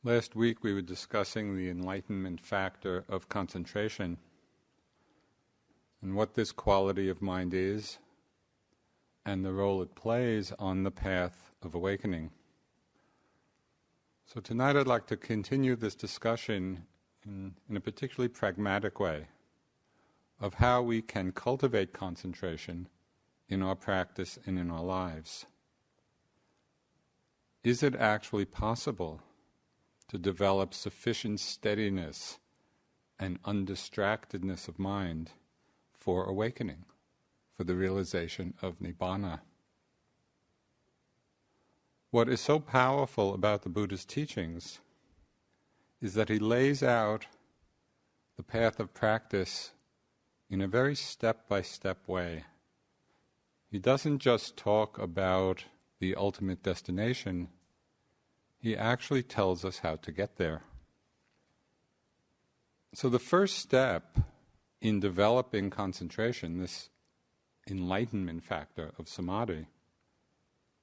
Last week we were discussing the enlightenment factor of concentration and what this quality of mind is and the role it plays on the path of awakening. So tonight I'd like to continue this discussion in a particularly pragmatic way of how we can cultivate concentration in our practice and in our lives. Is it actually possible to develop sufficient steadiness and undistractedness of mind for awakening, for the realization of Nibbana? What is so powerful about the Buddha's teachings is that he lays out the path of practice in a very step-by-step way. He doesn't just talk about the ultimate destination, he actually tells us how to get there. So the first step in developing concentration, this enlightenment factor of samadhi,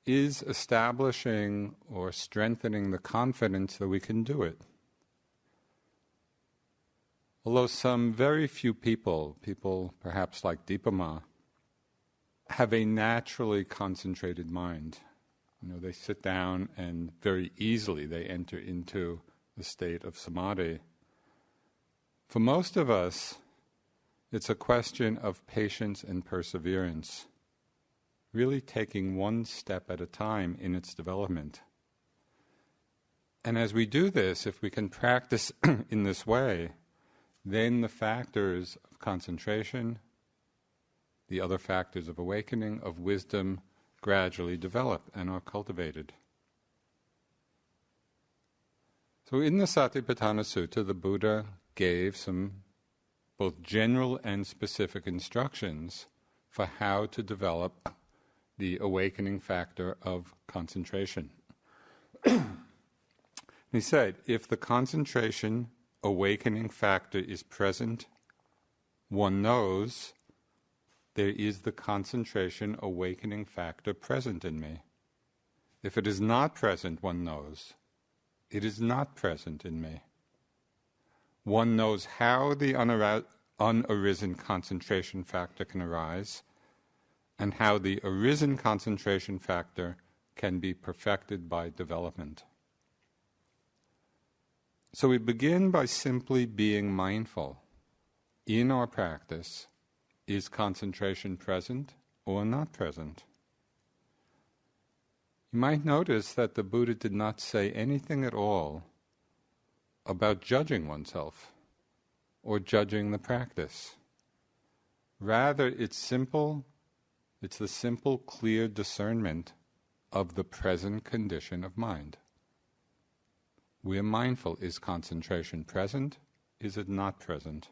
is establishing or strengthening the confidence that we can do it. Although some very few people perhaps like Dipama, have a naturally concentrated mind. They sit down and very easily they enter into the state of samadhi. For most of us, it's a question of patience and perseverance, really taking one step at a time in its development. And as we do this, if we can practice in this way, then the factors of concentration, the other factors of awakening, of wisdom, gradually develop and are cultivated. So in the Satipatthana Sutta, the Buddha gave some both general and specific instructions for how to develop the awakening factor of concentration. He said, if the concentration awakening factor is present, one knows there is the concentration awakening factor present in me. If it is not present, one knows it is not present in me. One knows how the unarisen concentration factor can arise and how the arisen concentration factor can be perfected by development. So we begin by simply being mindful. In our practice, is concentration present or not present? You might notice that the Buddha did not say anything at all about judging oneself or judging the practice. Rather, it's the simple, clear discernment of the present condition of mind. We are mindful. Is concentration present? Is it not present?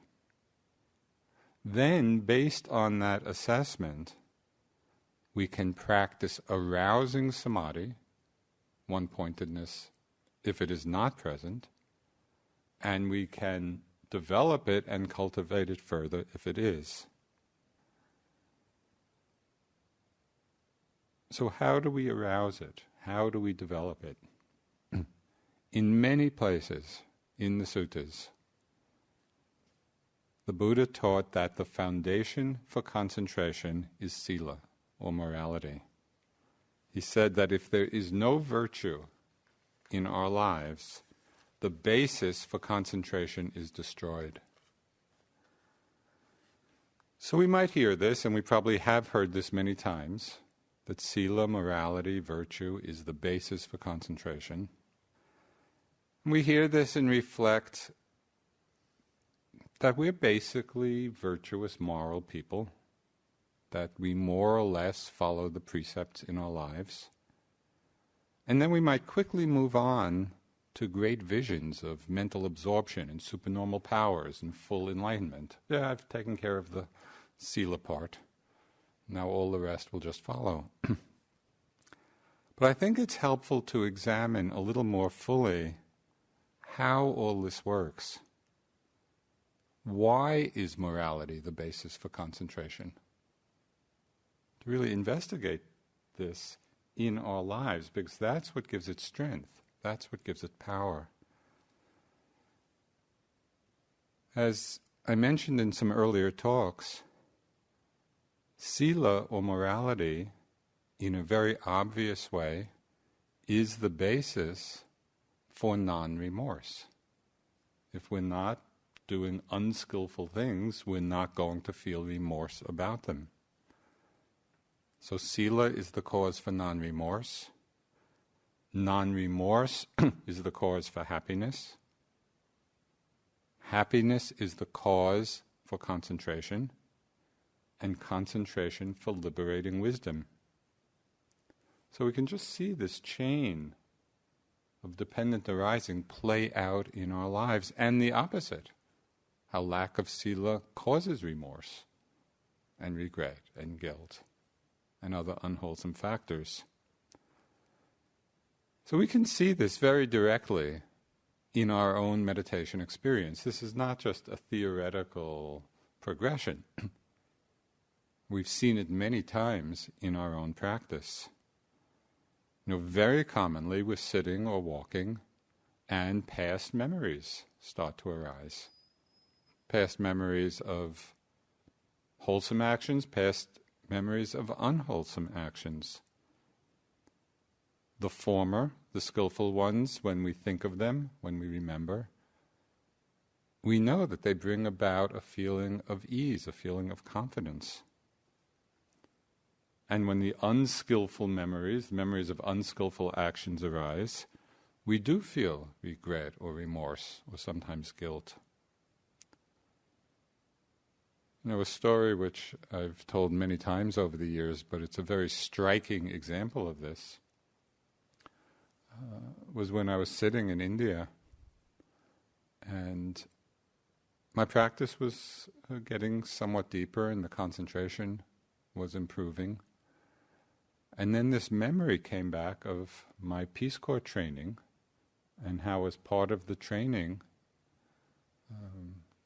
Then, based on that assessment, we can practice arousing samadhi, one-pointedness, if it is not present, and we can develop it and cultivate it further if it is. So how do we arouse it? How do we develop it? In many places in the suttas, the Buddha taught that the foundation for concentration is sila, or morality. He said that if there is no virtue in our lives, the basis for concentration is destroyed. So we might hear this, and we probably have heard this many times, that sila, morality, virtue is the basis for concentration. We hear this and reflect that we're basically virtuous, moral people, that we more or less follow the precepts in our lives. And then we might quickly move on to great visions of mental absorption and supernormal powers and full enlightenment. Yeah, I've taken care of the sila part. Now all the rest will just follow. But I think it's helpful to examine a little more fully how all this works. Why is morality the basis for concentration? To really investigate this in our lives, because that's what gives it strength, that's what gives it power. As I mentioned in some earlier talks, sila or morality, in a very obvious way, is the basis for non-remorse. If we're not doing unskillful things, we're not going to feel remorse about them. So sila is the cause for non-remorse. Non-remorse is the cause for happiness. Happiness is the cause for concentration, and concentration for liberating wisdom. So we can just see this chain of dependent arising play out in our lives, and the opposite, how lack of sila causes remorse and regret and guilt and other unwholesome factors. So we can see this very directly in our own meditation experience. This is not just a theoretical progression. We've seen it many times in our own practice. Very commonly we're sitting or walking and past memories start to arise. Past memories of wholesome actions, past memories of unwholesome actions. The former, the skillful ones, when we think of them, when we remember, we know that they bring about a feeling of ease, a feeling of confidence. And when the unskillful memories, memories of unskillful actions arise, we do feel regret or remorse or sometimes guilt. A story which I've told many times over the years, but it's a very striking example of this, was when I was sitting in India, and my practice was getting somewhat deeper and the concentration was improving. And then this memory came back of my Peace Corps training, and how as part of the training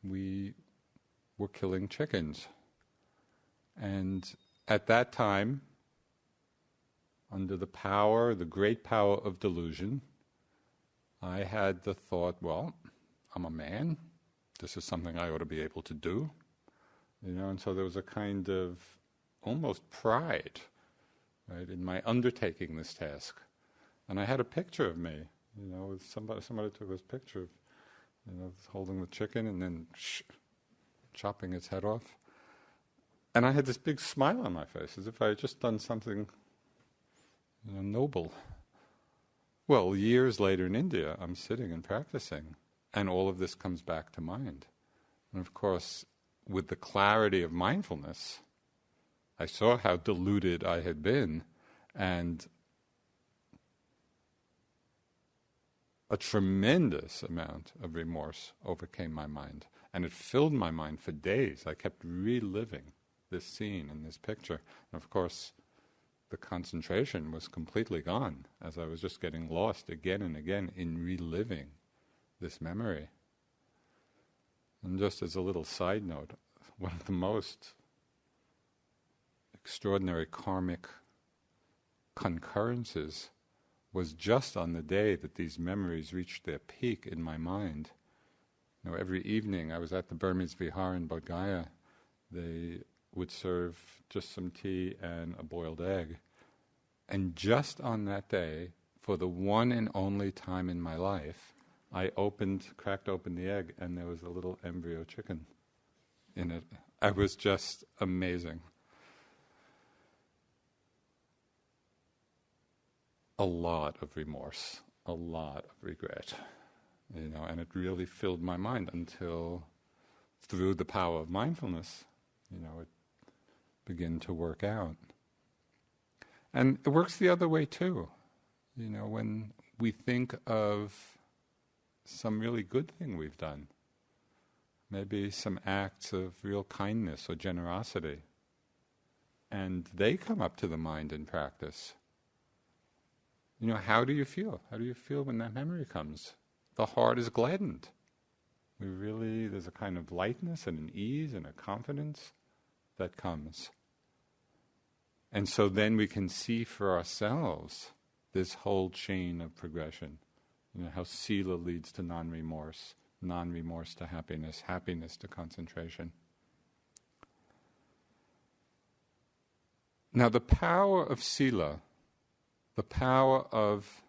we were killing chickens. And at that time, under the power, the great power of delusion, I had the thought, well, I'm a man, this is something I ought to be able to do. And so there was a kind of almost pride, right, in my undertaking this task. And I had a picture of me, somebody took this picture of, holding the chicken and then chopping its head off. And I had this big smile on my face, as if I had just done something noble. Well, years later in India, I'm sitting and practicing, and all of this comes back to mind. And of course, with the clarity of mindfulness, I saw how deluded I had been, and a tremendous amount of remorse overcame my mind. And it filled my mind for days. I kept reliving this scene and this picture. And of course, the concentration was completely gone, as I was just getting lost again and again in reliving this memory. And just as a little side note, one of the most extraordinary karmic concurrences was just on the day that these memories reached their peak in my mind. Every evening I was at the Burmese Vihar in Bodh Gaya. They would serve just some tea and a boiled egg. And just on that day, for the one and only time in my life, I cracked open the egg, and there was a little embryo chicken in it. It was just amazing. A lot of remorse, a lot of regret, and it really filled my mind until, through the power of mindfulness, it began to work out. And it works the other way too. When we think of some really good thing we've done, maybe some acts of real kindness or generosity, and they come up to the mind in practice. How do you feel? How do you feel when that memory comes? The heart is gladdened. There's a kind of lightness and an ease and a confidence that comes. And so then we can see for ourselves this whole chain of progression. How sila leads to non-remorse non-remorse to happiness, happiness to concentration. Now the power of sila, the power of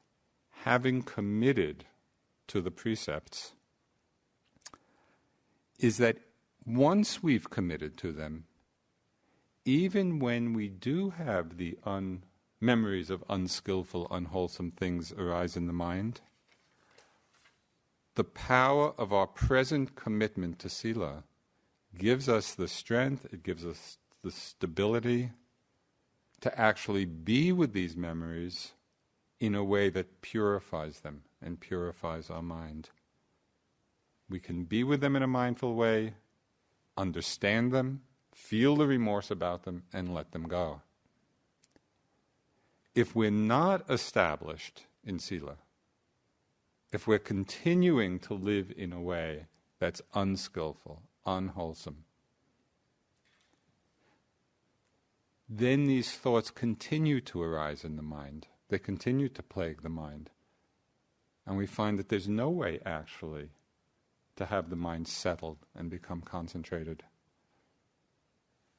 having committed to the precepts, is that once we've committed to them, even when we do have the memories of unskillful, unwholesome things arise in the mind, the power of our present commitment to sila gives us the strength, it gives us the stability to actually be with these memories in a way that purifies them and purifies our mind. We can be with them in a mindful way, understand them, feel the remorse about them, and let them go. If we're not established in sila, if we're continuing to live in a way that's unskillful, unwholesome, then these thoughts continue to arise in the mind. They continue to plague the mind. And we find that there's no way actually to have the mind settled and become concentrated.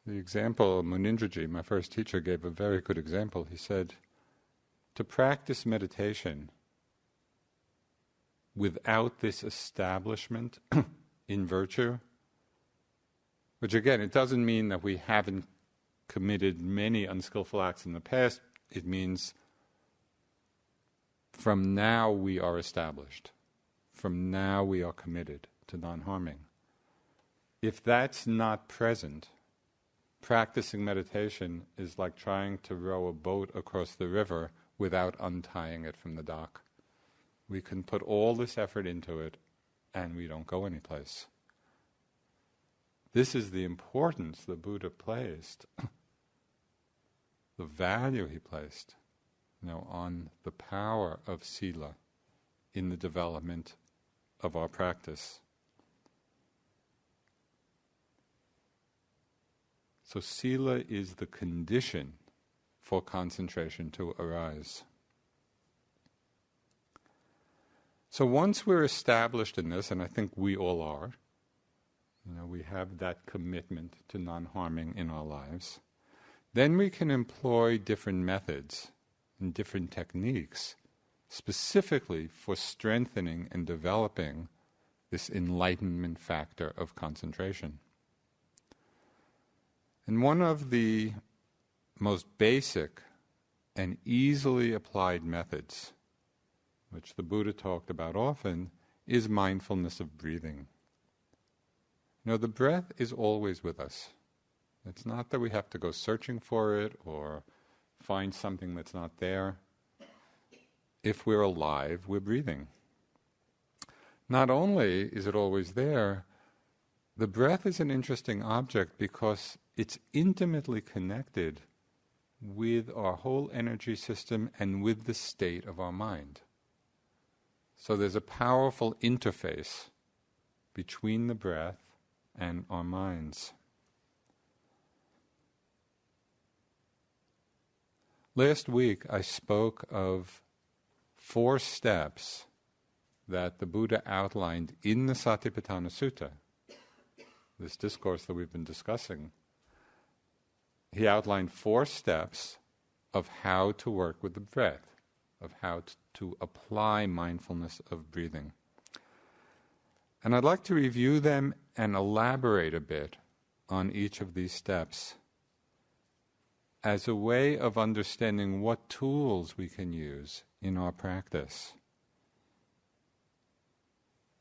The example, Munindraji, my first teacher, gave a very good example. He said, to practice meditation without this establishment in virtue, which again, it doesn't mean that we haven't committed many unskillful acts in the past. It means from now we are established. From now we are committed to non-harming. If that's not present, practicing meditation is like trying to row a boat across the river without untying it from the dock. We can put all this effort into it and we don't go anyplace. This is the importance the Buddha placed, the value he placed, on the power of sila in the development of our practice. So sila is the condition for concentration to arise. So once we're established in this, and I think we all are, we have that commitment to non-harming in our lives, then we can employ different methods and different techniques specifically for strengthening and developing this enlightenment factor of concentration. And one of the most basic and easily applied methods, which the Buddha talked about often, is mindfulness of breathing. The breath is always with us. It's not that we have to go searching for it or find something that's not there. If we're alive, we're breathing. Not only is it always there, the breath is an interesting object because it's intimately connected with our whole energy system and with the state of our mind. So there's a powerful interface between the breath and our minds. Last week I spoke of 4 steps that the Buddha outlined in the Satipatthana Sutta, this discourse that we've been discussing. He outlined 4 steps of how to work with the breath, of how to apply mindfulness of breathing. And I'd like to review them and elaborate a bit on each of these steps as a way of understanding what tools we can use in our practice,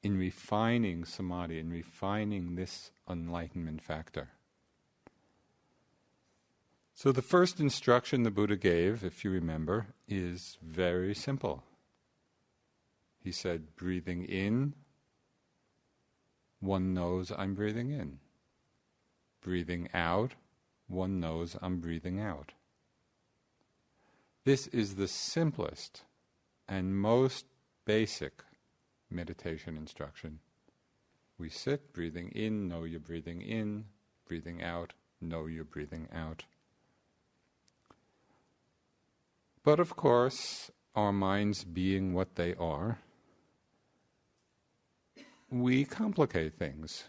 in refining samadhi, in refining this enlightenment factor. So the first instruction the Buddha gave, if you remember, is very simple. He said, breathing in, one knows I'm breathing in. Breathing out, one knows I'm breathing out. This is the simplest and most basic meditation instruction. We sit, breathing in, know you're breathing in, breathing out, know you're breathing out. But of course, our minds being what they are, we complicate things,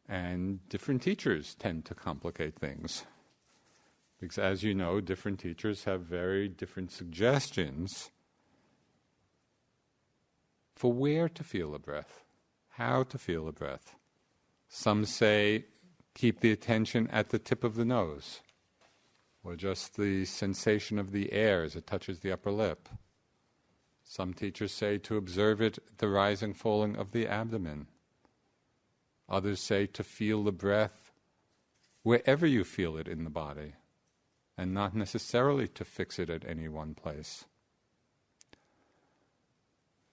and different teachers tend to complicate things. Because as you know, different teachers have very different suggestions for where to feel the breath, how to feel the breath. Some say keep the attention at the tip of the nose, or just the sensation of the air as it touches the upper lip. Some teachers say to observe it, the rising, falling of the abdomen. Others say to feel the breath wherever you feel it in the body, and not necessarily to fix it at any one place.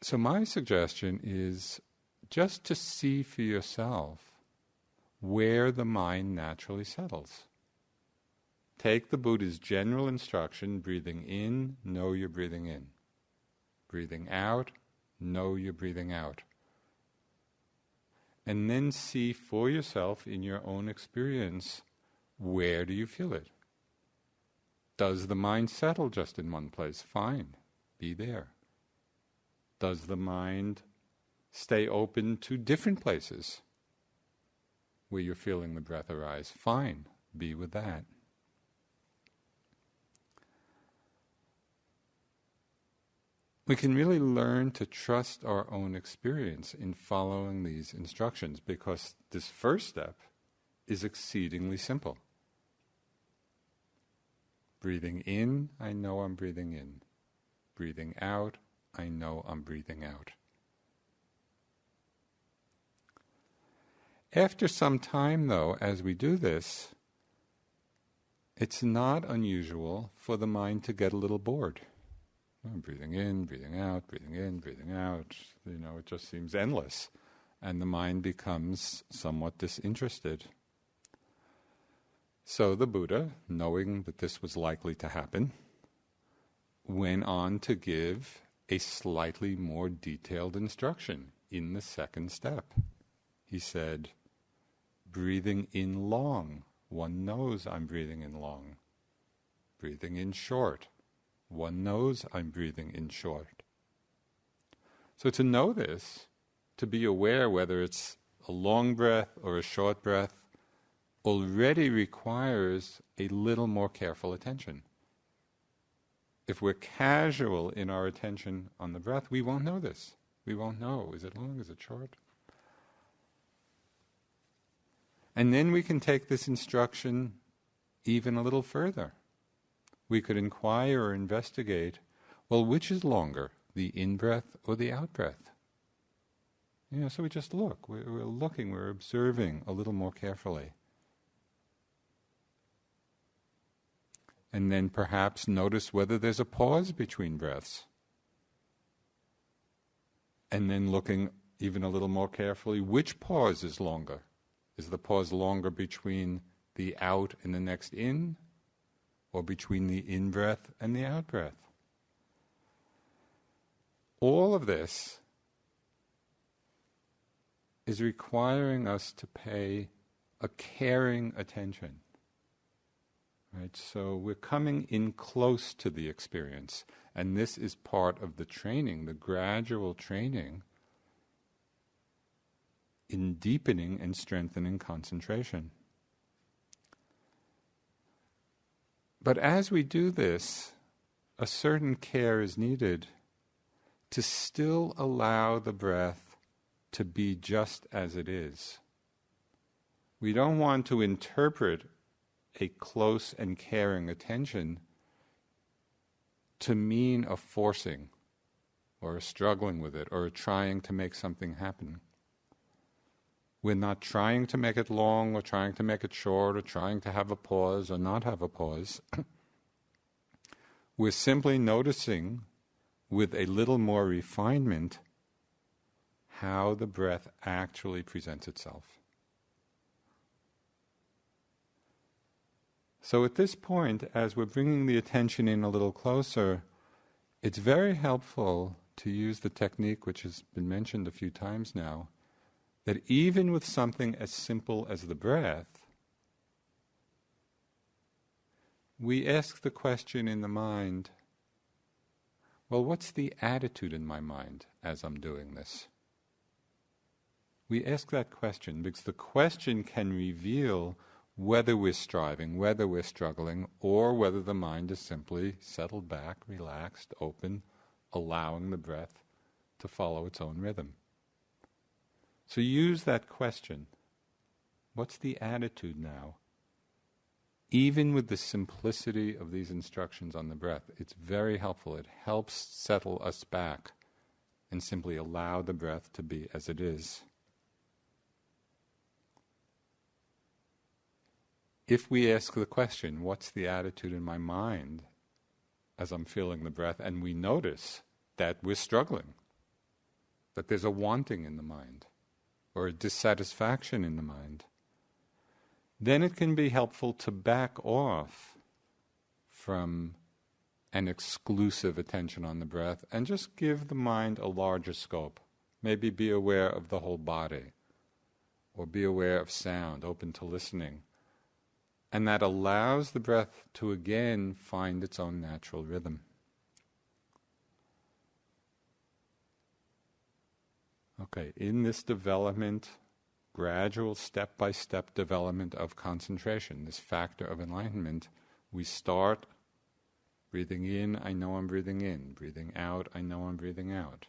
So my suggestion is just to see for yourself where the mind naturally settles. Take the Buddha's general instruction, breathing in, know you're breathing in. Breathing out, know you're breathing out. And then see for yourself in your own experience, where do you feel it? Does the mind settle just in one place? Fine, be there. Does the mind stay open to different places where you're feeling the breath arise? Fine, be with that. We can really learn to trust our own experience in following these instructions, because this first step is exceedingly simple. Breathing in, I know I'm breathing in. Breathing out, I know I'm breathing out. After some time, though, as we do this, it's not unusual for the mind to get a little bored. I'm breathing in, breathing out, breathing in, breathing out. It just seems endless. And the mind becomes somewhat disinterested. So the Buddha, knowing that this was likely to happen, went on to give a slightly more detailed instruction in the second step. He said, breathing in long, one knows I'm breathing in long. Breathing in short, one knows I'm breathing in short. So to know this, to be aware whether it's a long breath or a short breath, already requires a little more careful attention. If we're casual in our attention on the breath, we won't know this. We won't know, is it long, is it short? And then we can take this instruction even a little further. We could inquire or investigate, well, which is longer, the in-breath or the out-breath? So we just look. We're looking, we're observing a little more carefully. And then perhaps notice whether there's a pause between breaths. And then looking even a little more carefully, which pause is longer? Is the pause longer between the out and the next in? Or between the in-breath and the out-breath? All of this is requiring us to pay a caring attention. Right? So we're coming in close to the experience, and this is part of the training, the gradual training in deepening and strengthening concentration. But as we do this, a certain care is needed to still allow the breath to be just as it is. We don't want to interpret a close and caring attention to mean a forcing or a struggling with it or a trying to make something happen. We're not trying to make it long or trying to make it short or trying to have a pause or not have a pause. We're simply noticing with a little more refinement how the breath actually presents itself. So at this point, as we're bringing the attention in a little closer, it's very helpful to use the technique which has been mentioned a few times now, that even with something as simple as the breath, we ask the question in the mind, well, what's the attitude in my mind as I'm doing this? We ask that question because the question can reveal whether we're striving, whether we're struggling, or whether the mind is simply settled back, relaxed, open, allowing the breath to follow its own rhythm. So use that question. What's the attitude now? Even with the simplicity of these instructions on the breath, it's very helpful. It helps settle us back and simply allow the breath to be as it is. If we ask the question, what's the attitude in my mind as I'm feeling the breath, and we notice that we're struggling, that there's a wanting in the mind, or a dissatisfaction in the mind, then it can be helpful to back off from an exclusive attention on the breath and just give the mind a larger scope. Maybe be aware of the whole body, or be aware of sound, open to listening. And that allows the breath to again find its own natural rhythm. Okay, in this development, gradual step-by-step development of concentration, this factor of enlightenment, we start breathing in, I know I'm breathing in. Breathing out, I know I'm breathing out.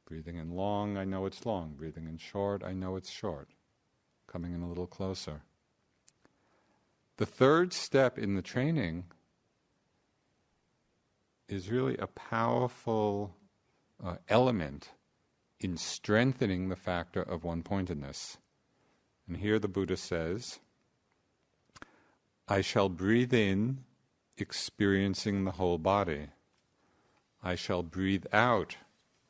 Breathing in long, I know it's long. Breathing in short, I know it's short. Coming in a little closer. The third step in the training is really a powerful element in strengthening the factor of one-pointedness. And here the Buddha says, I shall breathe in, experiencing the whole body. I shall breathe out,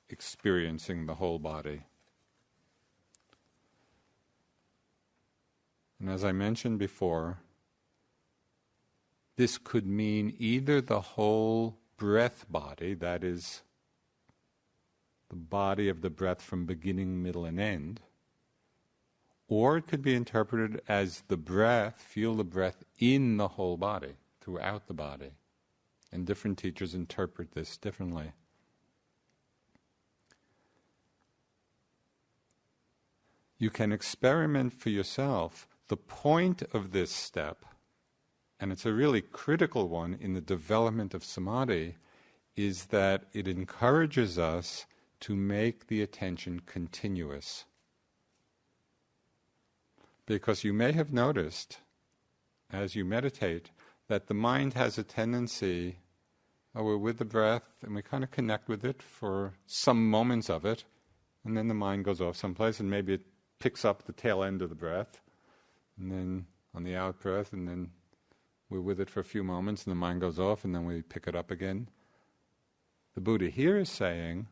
experiencing the whole body. And as I mentioned before, this could mean either the whole breath body, that is, the body of the breath from beginning, middle, and end, or it could be interpreted as the breath, feel the breath in the whole body, throughout the body. And different teachers interpret this differently. You can experiment for yourself. The point of this step, and it's a really critical one in the development of samadhi, is that it encourages us to make the attention continuous. Because you may have noticed, as you meditate, that the mind has a tendency, we're with the breath and we kind of connect with it for some moments of it, and then the mind goes off someplace and maybe it picks up the tail end of the breath, and then on the out breath, and then we're with it for a few moments and the mind goes off and then we pick it up again. The Buddha here is saying,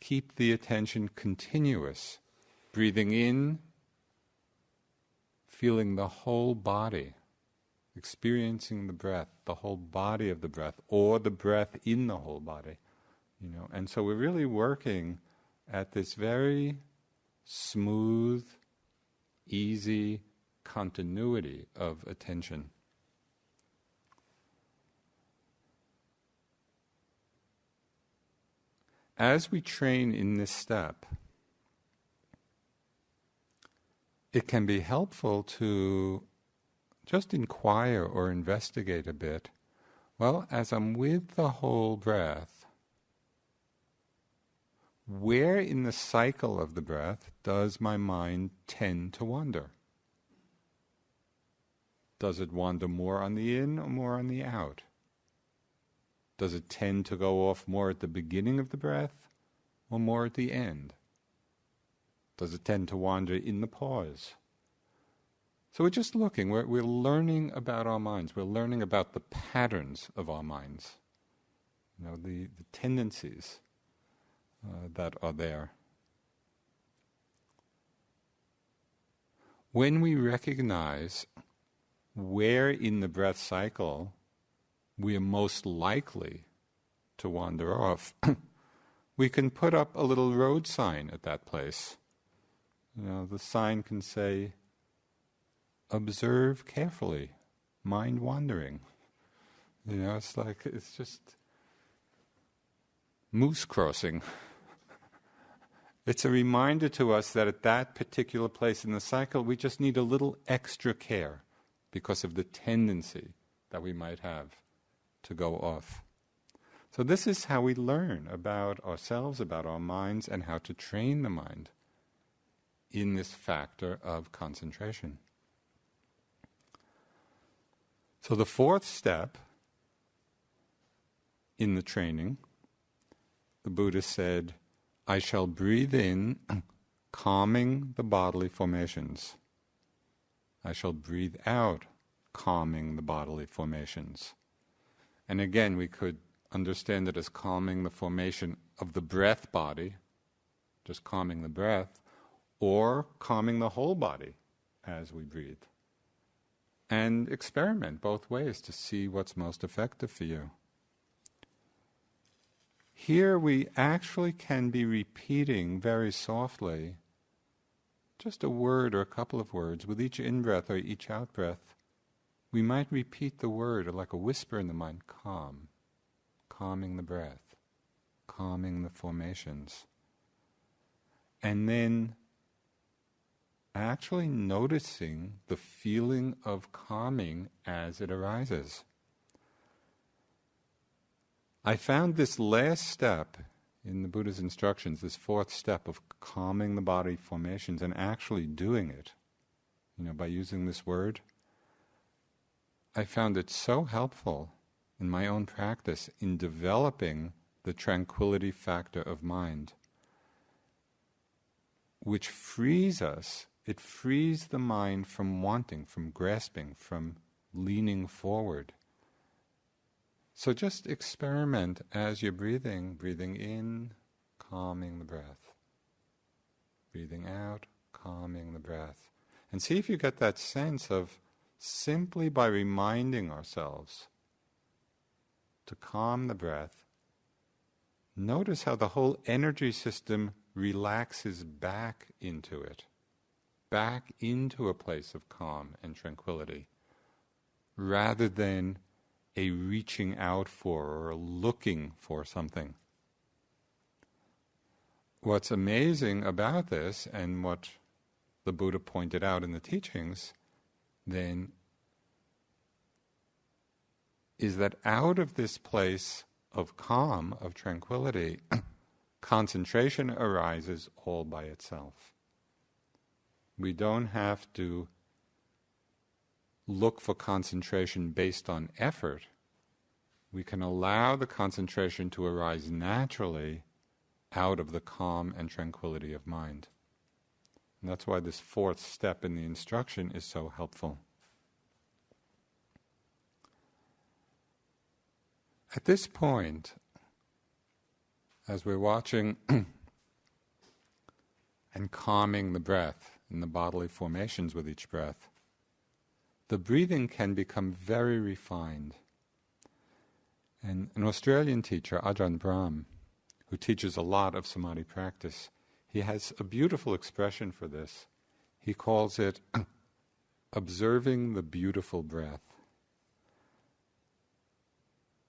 keep the attention continuous, breathing in, feeling the whole body, experiencing the breath, the whole body of the breath, or the breath in the whole body. And so we're really working at this very smooth, easy continuity of attention. As we train in this step, it can be helpful to just inquire or investigate a bit. Well, as I'm with the whole breath, where in the cycle of the breath does my mind tend to wander? Does it wander more on the in or more on the out? Does it tend to go off more at the beginning of the breath or more at the end? Does it tend to wander in the pause? So we're just looking, we're learning about our minds, we're learning about the patterns of our minds, the tendencies that are there. When we recognize where in the breath cycle we are most likely to wander off, we can put up a little road sign at that place. The sign can say, observe carefully, mind wandering. It's just moose crossing. It's a reminder to us that at that particular place in the cycle, we just need a little extra care because of the tendency that we might have to go off. So this is how we learn about ourselves, about our minds, and how to train the mind in this factor of concentration. So the fourth step in the training, the Buddha said, I shall breathe in, calming the bodily formations. I shall breathe out, calming the bodily formations. And again, we could understand it as calming the formation of the breath body, just calming the breath, or calming the whole body as we breathe. And experiment both ways to see what's most effective for you. Here we actually can be repeating very softly just a word or a couple of words with each in-breath or each out-breath. We might repeat the word or like a whisper in the mind, calm, calming the breath, calming the formations. And then actually noticing the feeling of calming as it arises. I found this last step in the Buddha's instructions, this fourth step of calming the body formations and actually doing it, by using this word, I found it so helpful in my own practice in developing the tranquility factor of mind, which frees us. It frees the mind from wanting, from grasping, from leaning forward. So just experiment as you're breathing in, calming the breath. Breathing out, calming the breath. And see if you get that sense of simply by reminding ourselves to calm the breath, notice how the whole energy system relaxes back into it, back into a place of calm and tranquility, rather than a reaching out for or a looking for something. What's amazing about this, and what the Buddha pointed out in the teachings, then, is that out of this place of calm, of tranquility, concentration arises all by itself. We don't have to look for concentration based on effort. We can allow the concentration to arise naturally out of the calm and tranquility of mind. And that's why this fourth step in the instruction is so helpful. At this point, as we're watching and calming the breath and the bodily formations with each breath, the breathing can become very refined. And an Australian teacher, Ajahn Brahm, who teaches a lot of samadhi practice, he has a beautiful expression for this. He calls it observing the beautiful breath.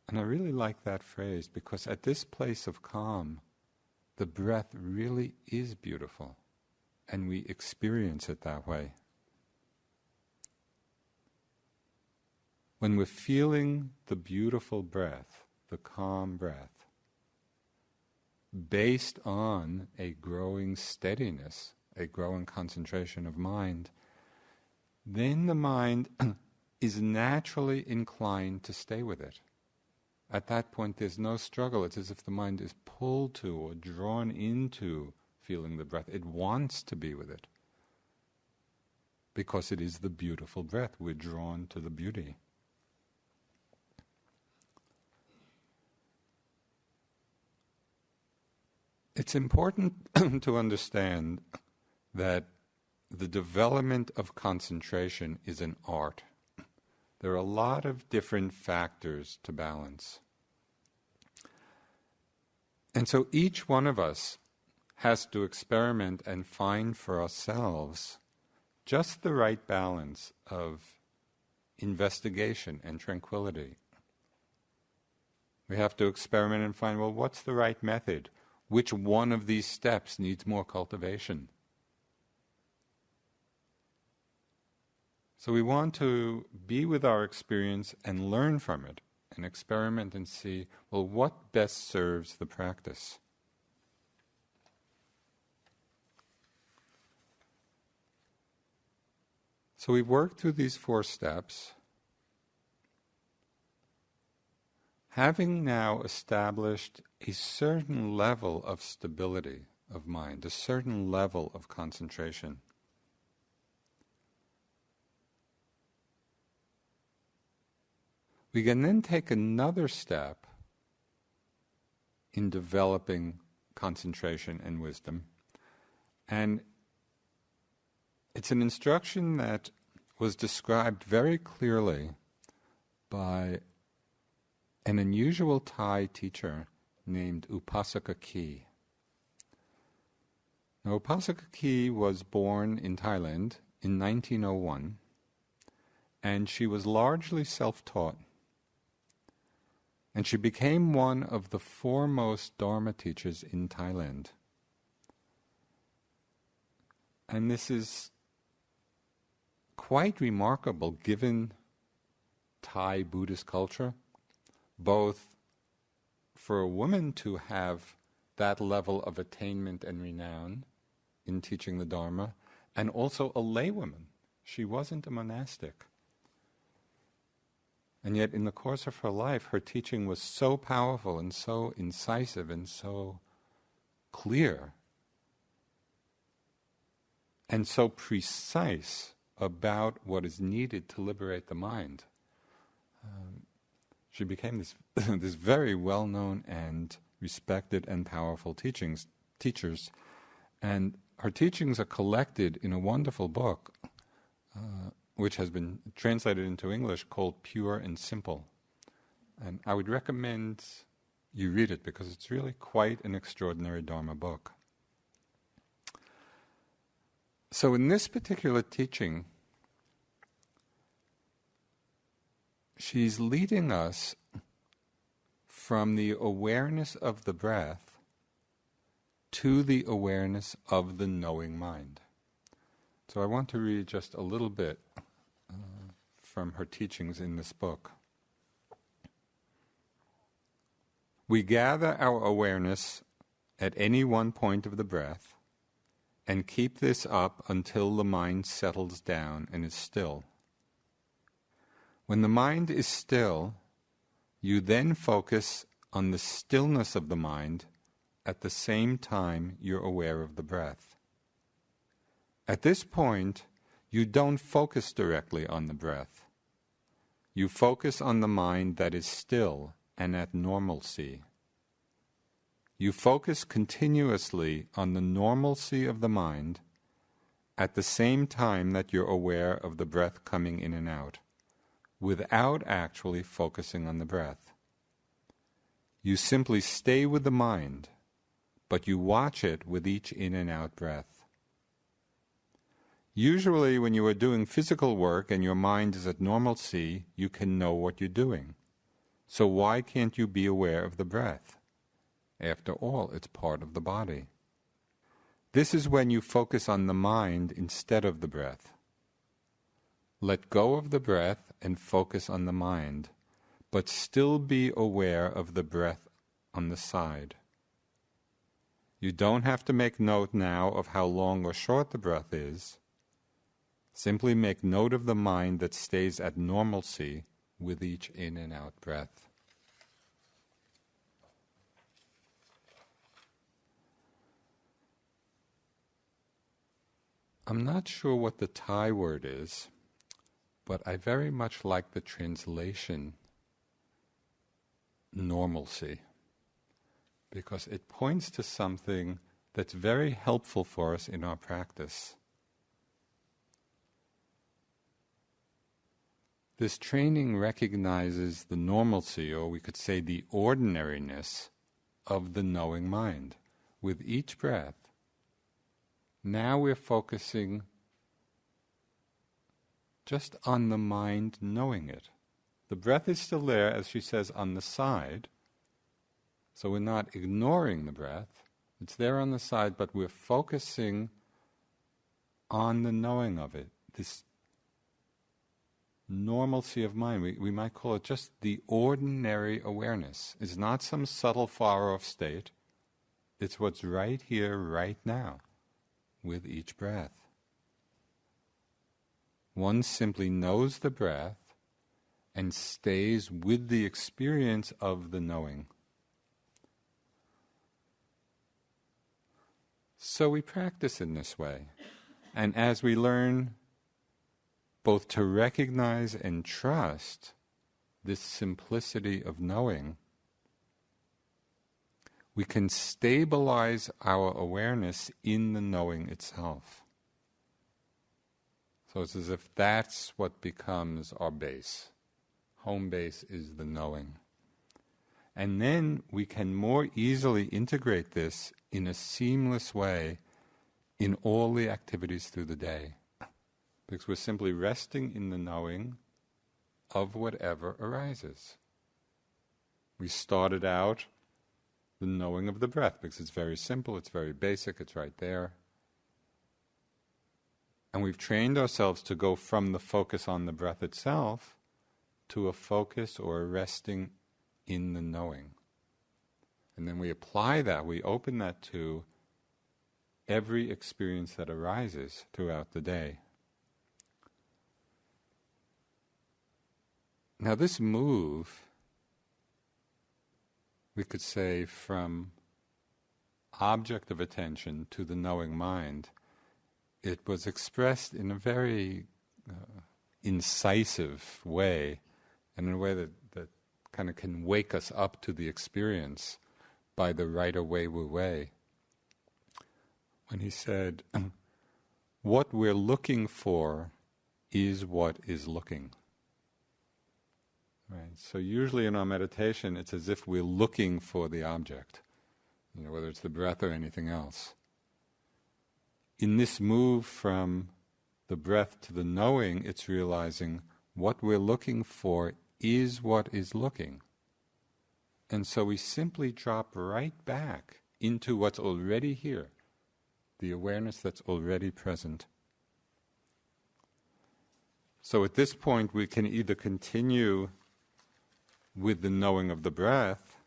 And I really like that phrase because at this place of calm, the breath really is beautiful, and we experience it that way. When we're feeling the beautiful breath, the calm breath, based on a growing steadiness, a growing concentration of mind, then the mind is naturally inclined to stay with it. At that point there's no struggle. It's as if the mind is pulled to or drawn into feeling the breath. It wants to be with it because it is the beautiful breath. We're drawn to the beauty. It's important to understand that the development of concentration is an art. There are a lot of different factors to balance. And so each one of us has to experiment and find for ourselves just the right balance of investigation and tranquility. We have to experiment and find, well, what's the right method? which one of these steps needs more cultivation. So we want to be with our experience and learn from it, and experiment and see, well, what best serves the practice? So we've worked through these 4 steps, having now established a certain level of stability of mind, a certain level of concentration. We can then take another step in developing concentration and wisdom, and it's an instruction that was described very clearly by an unusual Thai teacher named Upasaka Kee. Now, Upasaka Kee was born in Thailand in 1901, and she was largely self-taught. And she became one of the foremost Dharma teachers in Thailand. And this is quite remarkable given Thai Buddhist culture, both for a woman to have that level of attainment and renown in teaching the Dharma, and also a laywoman. She wasn't a monastic. And yet in the course of her life, her teaching was so powerful and so incisive and so clear and so precise about what is needed to liberate the mind. She became this very well-known and respected and powerful teachers. And her teachings are collected in a wonderful book, which has been translated into English, called Pure and Simple. And I would recommend you read it because it's really quite an extraordinary Dharma book. So in this particular teaching, she's leading us from the awareness of the breath to the awareness of the knowing mind. So I want to read just a little bit from her teachings in this book. We gather our awareness at any one point of the breath and keep this up until the mind settles down and is still. When the mind is still, you then focus on the stillness of the mind at the same time you're aware of the breath. At this point, you don't focus directly on the breath. You focus on the mind that is still and at normalcy. You focus continuously on the normalcy of the mind at the same time that you're aware of the breath coming in and out, without actually focusing on the breath. You simply stay with the mind, but you watch it with each in and out breath. Usually when you are doing physical work and your mind is at normalcy, you can know what you're doing. So why can't you be aware of the breath? After all, it's part of the body. This is when you focus on the mind instead of the breath. Let go of the breath and focus on the mind, but still be aware of the breath on the side. You don't have to make note now of how long or short the breath is. Simply make note of the mind that stays at normalcy with each in and out breath. I'm not sure what the Thai word is, but I very much like the translation normalcy, because it points to something that's very helpful for us in our practice. This training recognizes the normalcy, or we could say the ordinariness, of the knowing mind. With each breath, now we're focusing just on the mind knowing it. The breath is still there, as she says, on the side, so we're not ignoring the breath, It's there on the side, but we're focusing on the knowing of it, this normalcy of mind. We might call it just the ordinary awareness. It's not some subtle far-off state. It's what's right here, right now, with each breath. One simply knows the breath and stays with the experience of the knowing. So we practice in this way. And as we learn both to recognize and trust this simplicity of knowing, we can stabilize our awareness in the knowing itself. So it's as if that's what becomes our base. Home base is the knowing. And then we can more easily integrate this in a seamless way in all the activities through the day. Because we're simply resting in the knowing of whatever arises. We started out the knowing of the breath because it's very simple, it's very basic, it's right there. And we've trained ourselves to go from the focus on the breath itself to a focus or a resting in the knowing. And then we apply that, we open that to every experience that arises throughout the day. Now this move, we could say, from object of attention to the knowing mind, it was expressed in a very incisive way, and in a way that kind of can wake us up to the experience by the right-away way. When he said, what we're looking for is what is looking. Right. So usually in our meditation, it's as if we're looking for the object, whether it's the breath or anything else. In this move from the breath to the knowing, it's realizing what we're looking for is what is looking. And so we simply drop right back into what's already here, the awareness that's already present. So at this point we can either continue with the knowing of the breath,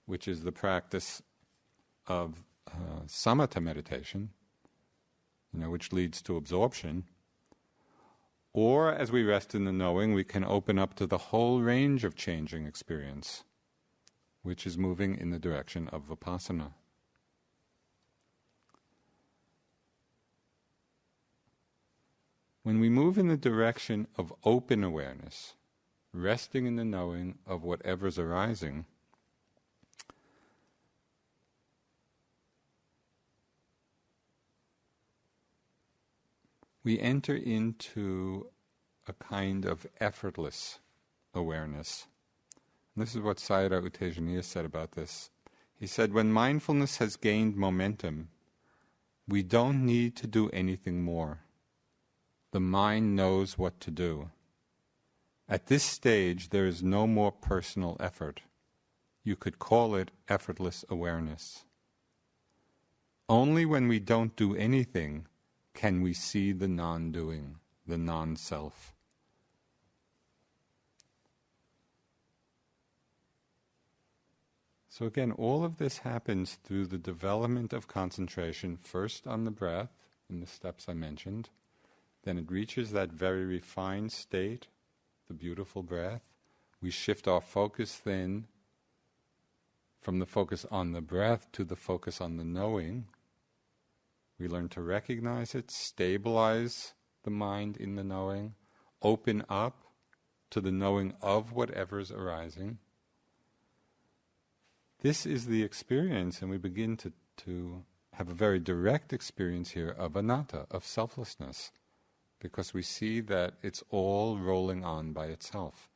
which is the practice of samatha meditation, which leads to absorption, or as we rest in the knowing, we can open up to the whole range of changing experience, which is moving in the direction of Vipassana. When we move in the direction of open awareness, resting in the knowing of whatever's arising, we enter into a kind of effortless awareness. And this is what Sayadaw Utejaniya said about this. He said, when mindfulness has gained momentum, we don't need to do anything more. The mind knows what to do. At this stage, there is no more personal effort. You could call it effortless awareness. Only when we don't do anything can we see the non-doing, the non-self. So again, all of this happens through the development of concentration, first on the breath, in the steps I mentioned. Then it reaches that very refined state, the beautiful breath. We shift our focus then from the focus on the breath to the focus on the knowing. We learn to recognize it, stabilize the mind in the knowing, open up to the knowing of whatever's arising. This is the experience, and we begin to have a very direct experience here of anatta, of selflessness, because we see that it's all rolling on by itself.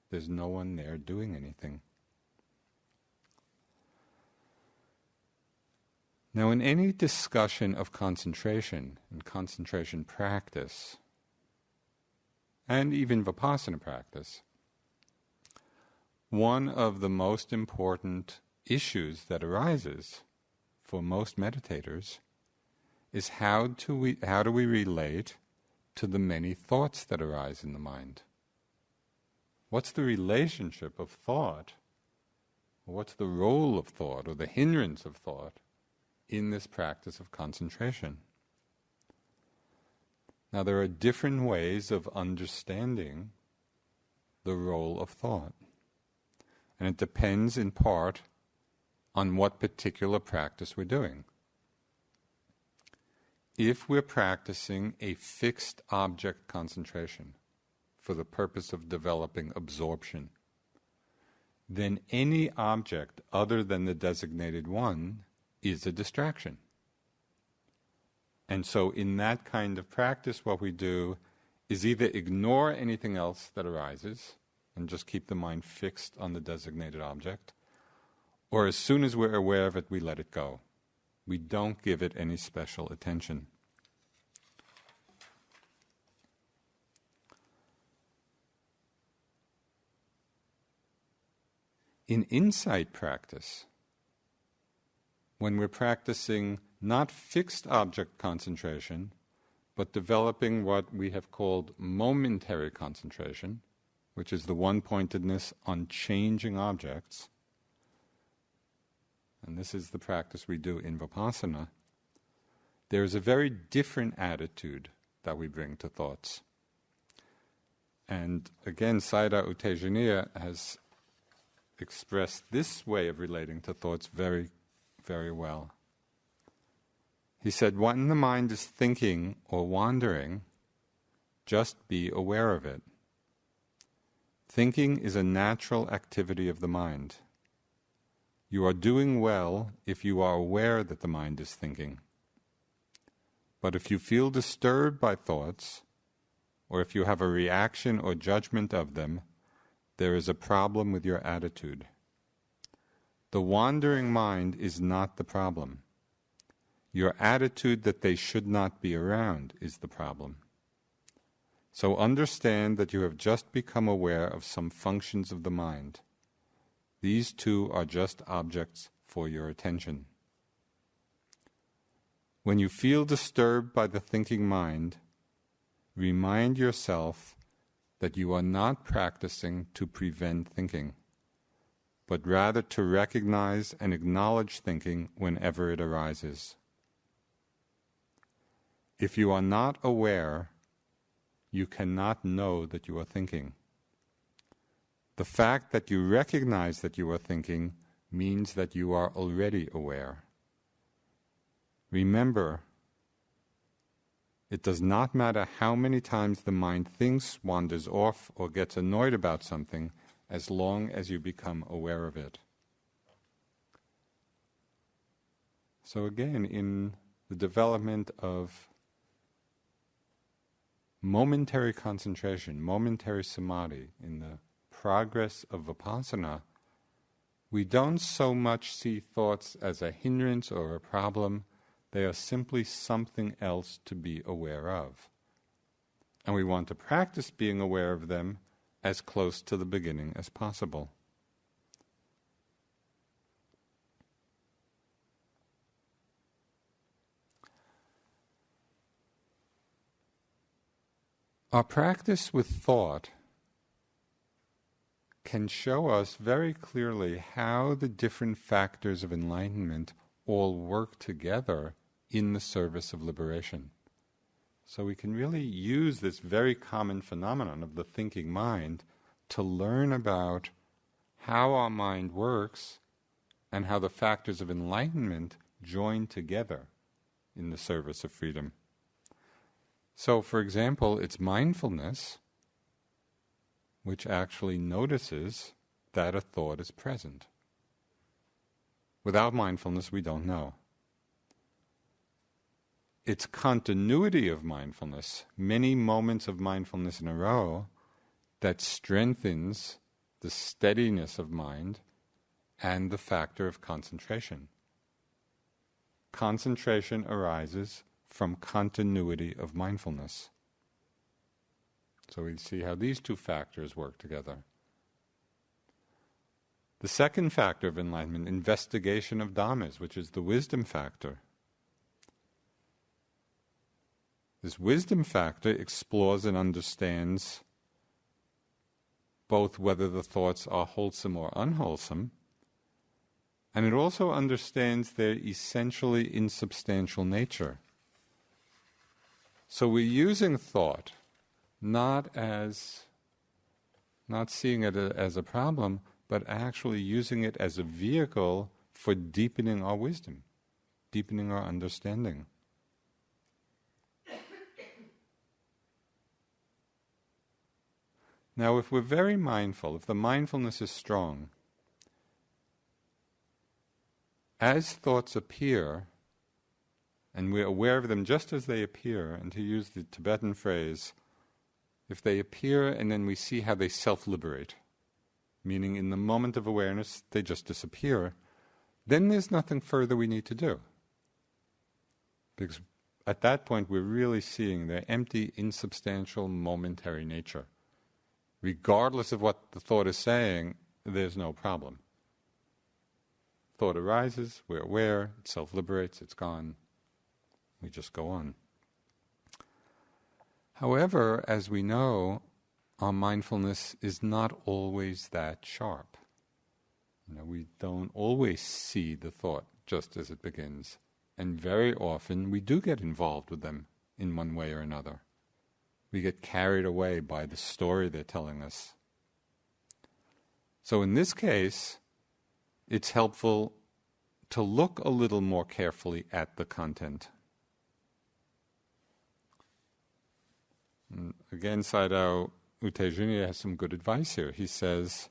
There's no one there doing anything. Now, in any discussion of concentration and concentration practice, and even Vipassana practice, one of the most important issues that arises for most meditators is how do we relate to the many thoughts that arise in the mind? What's the relationship of thought? What's the role of thought or the hindrance of thought in this practice of concentration? Now, there are different ways of understanding the role of thought, and it depends in part on what particular practice we're doing. If we're practicing a fixed object concentration for the purpose of developing absorption, then any object other than the designated one is a distraction. And so in that kind of practice, what we do is either ignore anything else that arises and just keep the mind fixed on the designated object, or as soon as we're aware of it, we let it go. We don't give it any special attention. In insight practice, when we're practicing not fixed object concentration, but developing what we have called momentary concentration, which is the one-pointedness on changing objects, and this is the practice we do in Vipassana, there is a very different attitude that we bring to thoughts. And again, Sayadaw Utejaniya has expressed this way of relating to thoughts very, very well. He said, when the mind is thinking or wandering, just be aware of it. Thinking is a natural activity of the mind. You are doing well if you are aware that the mind is thinking. But if you feel disturbed by thoughts, or if you have a reaction or judgment of them, there is a problem with your attitude. The wandering mind is not the problem. Your attitude that they should not be around is the problem. So understand that you have just become aware of some functions of the mind. These two are just objects for your attention. When you feel disturbed by the thinking mind, remind yourself that you are not practicing to prevent thinking, but rather to recognize and acknowledge thinking whenever it arises. If you are not aware, you cannot know that you are thinking. The fact that you recognize that you are thinking means that you are already aware. Remember, it does not matter how many times the mind thinks, wanders off, or gets annoyed about something, as long as you become aware of it. So again, in the development of momentary concentration, momentary samadhi, in the progress of Vipassana, we don't so much see thoughts as a hindrance or a problem. They are simply something else to be aware of. And we want to practice being aware of them as close to the beginning as possible. Our practice with thought can show us very clearly how the different factors of enlightenment all work together in the service of liberation. So we can really use this very common phenomenon of the thinking mind to learn about how our mind works and how the factors of enlightenment join together in the service of freedom. So, for example, it's mindfulness which actually notices that a thought is present. Without mindfulness, we don't know. It's continuity of mindfulness, many moments of mindfulness in a row, that strengthens the steadiness of mind and the factor of concentration. Concentration arises from continuity of mindfulness. So we see how these two factors work together. The second factor of enlightenment, investigation of dhammas, which is the wisdom factor. This wisdom factor explores and understands both whether the thoughts are wholesome or unwholesome, and it also understands their essentially insubstantial nature. So we're using thought not seeing it as a problem, but actually using it as a vehicle for deepening our wisdom, deepening our understanding. Now, if we're very mindful, if the mindfulness is strong, as thoughts appear, and we're aware of them just as they appear, and to use the Tibetan phrase, if they appear and then we see how they self-liberate, meaning in the moment of awareness they just disappear, then there's nothing further we need to do. Because at that point we're really seeing their empty, insubstantial, momentary nature. Regardless of what the thought is saying, there's no problem. Thought arises, we're aware, it self-liberates, it's gone. We just go on. However, as we know, our mindfulness is not always that sharp. We don't always see the thought just as it begins. And very often we do get involved with them in one way or another. We get carried away by the story they're telling us. So in this case, it's helpful to look a little more carefully at the content. And again, Sayadaw U Tejuni has some good advice here. He says,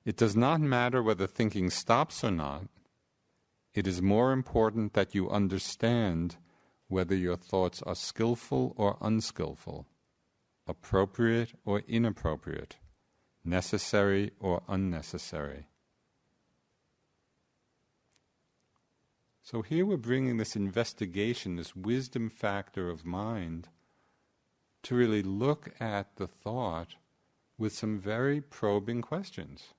it does not matter whether thinking stops or not. It is more important that you understand whether your thoughts are skillful or unskillful, appropriate or inappropriate, necessary or unnecessary. So here we're bringing this investigation, this wisdom factor of mind, to really look at the thought with some very probing questions.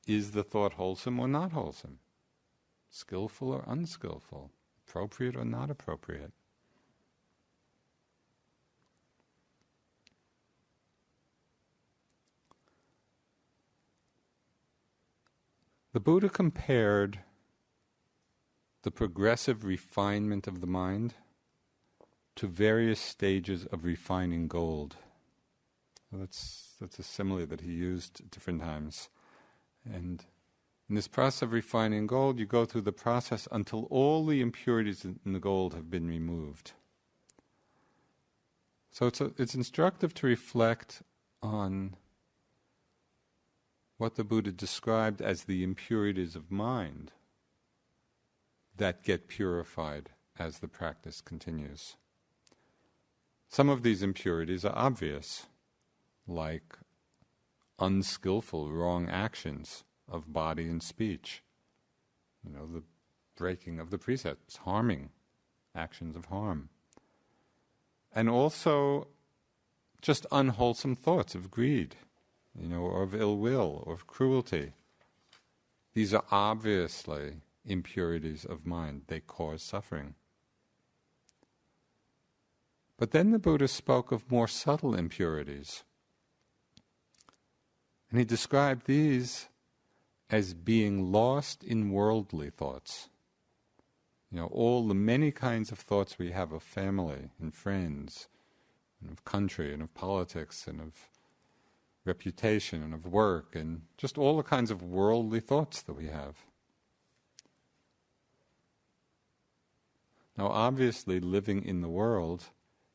Is the thought wholesome or not wholesome? Skillful or unskillful? Appropriate or not appropriate? The Buddha compared the progressive refinement of the mind to various stages of refining gold. That's a simile that he used at different times. And in this process of refining gold, you go through the process until all the impurities in the gold have been removed. So it's instructive to reflect on what the Buddha described as the impurities of mind that get purified as the practice continues. Some of these impurities are obvious, like unskillful, wrong actions of body and speech. The breaking of the precepts, harming, actions of harm. And also just unwholesome thoughts of greed, or of ill will, or of cruelty. These are obviously impurities of mind. They cause suffering. But then the Buddha spoke of more subtle impurities. And he described these as being lost in worldly thoughts. All the many kinds of thoughts we have of family and friends, and of country and of politics and of reputation and of work, and just all the kinds of worldly thoughts that we have. Now obviously, living in the world,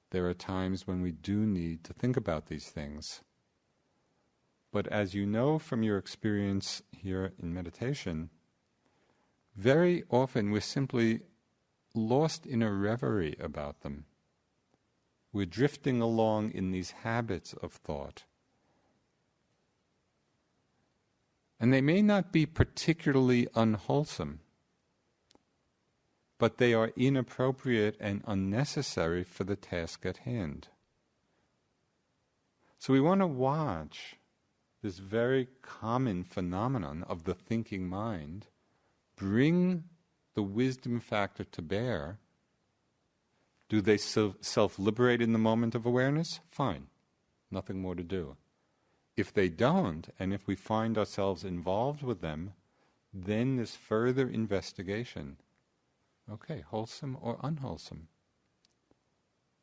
there are times when we do need to think about these things. But as you know from your experience here in meditation, very often we're simply lost in a reverie about them. We're drifting along in these habits of thought. And they may not be particularly unwholesome, but they are inappropriate and unnecessary for the task at hand. So we want to watch this very common phenomenon of the thinking mind, bring the wisdom factor to bear. Do they self-liberate in the moment of awareness? Fine. Nothing more to do. If they don't, and if we find ourselves involved with them, then this further investigation. Okay, wholesome or unwholesome?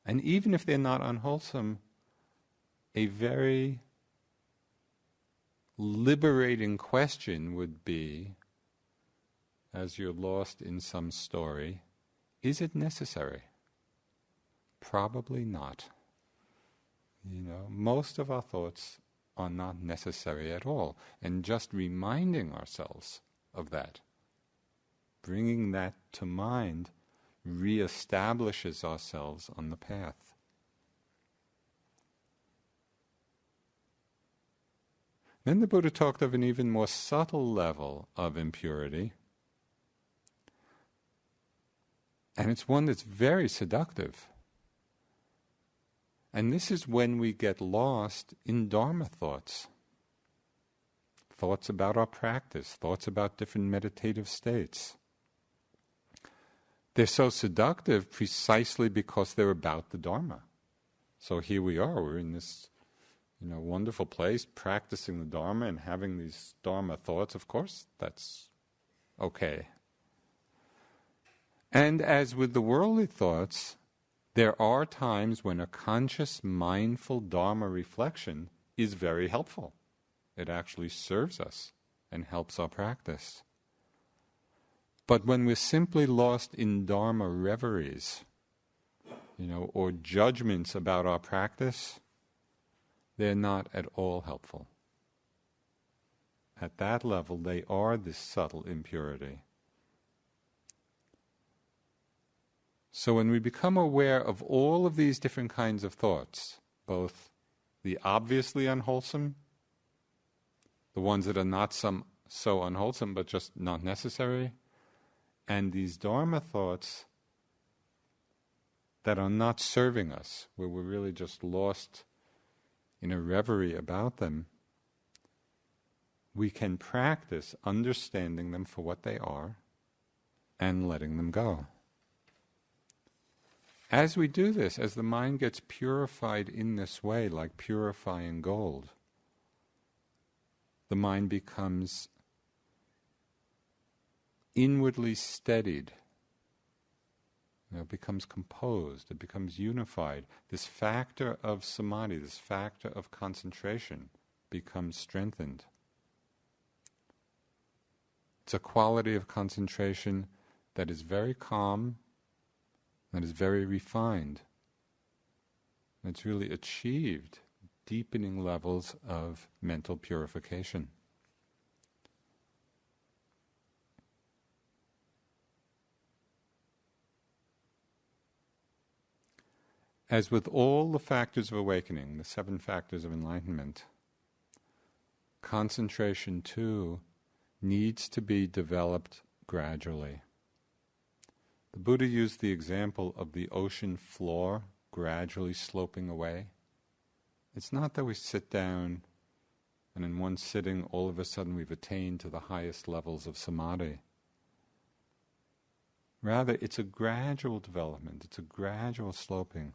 And even if they're not unwholesome, a very liberating question would be, as you're lost in some story, is it necessary? Probably not. Most of our thoughts are not necessary at all. And just reminding ourselves of that, bringing that to mind, reestablishes ourselves on the path. Then the Buddha talked of an even more subtle level of impurity. And it's one that's very seductive. And this is when we get lost in Dharma thoughts. Thoughts about our practice, thoughts about different meditative states. They're so seductive precisely because they're about the Dharma. So here we are, we're in this wonderful place, practicing the Dharma and having these Dharma thoughts. Of course, that's okay. And as with the worldly thoughts, there are times when a conscious, mindful Dharma reflection is very helpful. It actually serves us and helps our practice. But when we're simply lost in Dharma reveries, or judgments about our practice, they're not at all helpful. At that level, they are this subtle impurity. So when we become aware of all of these different kinds of thoughts, both the obviously unwholesome, the ones that are not so unwholesome but just not necessary, and these Dharma thoughts that are not serving us, where we're really just lost in a reverie about them, we can practice understanding them for what they are and letting them go. As we do this, as the mind gets purified in this way, like purifying gold, the mind becomes inwardly steadied. It becomes composed, it becomes unified. This factor of samadhi, this factor of concentration becomes strengthened. It's a quality of concentration that is very calm, that is very refined. It's really achieved deepening levels of mental purification. As with all the factors of awakening, the 7 factors of enlightenment, concentration too needs to be developed gradually. The Buddha used the example of the ocean floor gradually sloping away. It's not that we sit down and in one sitting all of a sudden we've attained to the highest levels of samadhi. Rather, it's a gradual development, it's a gradual sloping.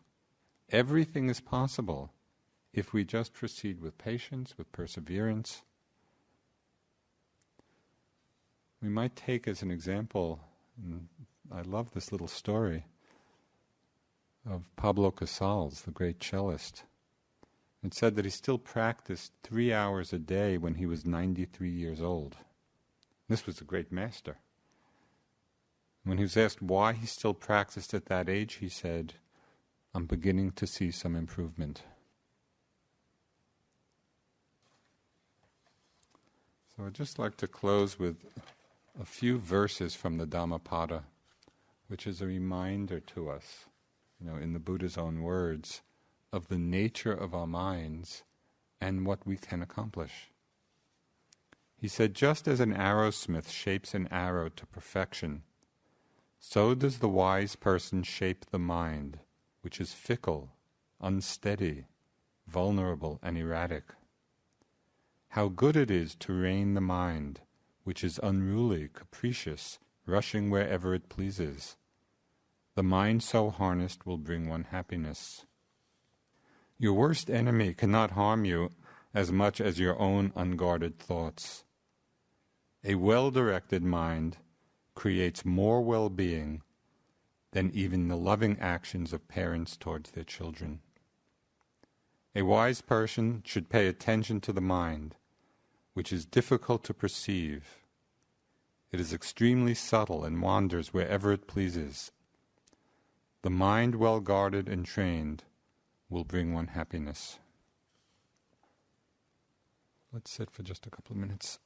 Everything is possible if we just proceed with patience, with perseverance. We might take as an example, and I love this little story, of Pablo Casals, the great cellist. It said that he still practiced 3 hours a day when he was 93 years old. This was a great master. When he was asked why he still practiced at that age, he said, "I'm beginning to see some improvement." So I'd just like to close with a few verses from the Dhammapada, which is a reminder to us, in the Buddha's own words, of the nature of our minds and what we can accomplish. He said, "Just as an arrowsmith shapes an arrow to perfection, so does the wise person shape the mind, which is fickle, unsteady, vulnerable, and erratic. How good it is to rein the mind, which is unruly, capricious, rushing wherever it pleases. The mind so harnessed will bring one happiness. Your worst enemy cannot harm you as much as your own unguarded thoughts. A well-directed mind creates more well-being than even the loving actions of parents towards their children. A wise person should pay attention to the mind, which is difficult to perceive. It is extremely subtle and wanders wherever it pleases. The mind well guarded and trained will bring one happiness. Let's sit for just a couple of minutes.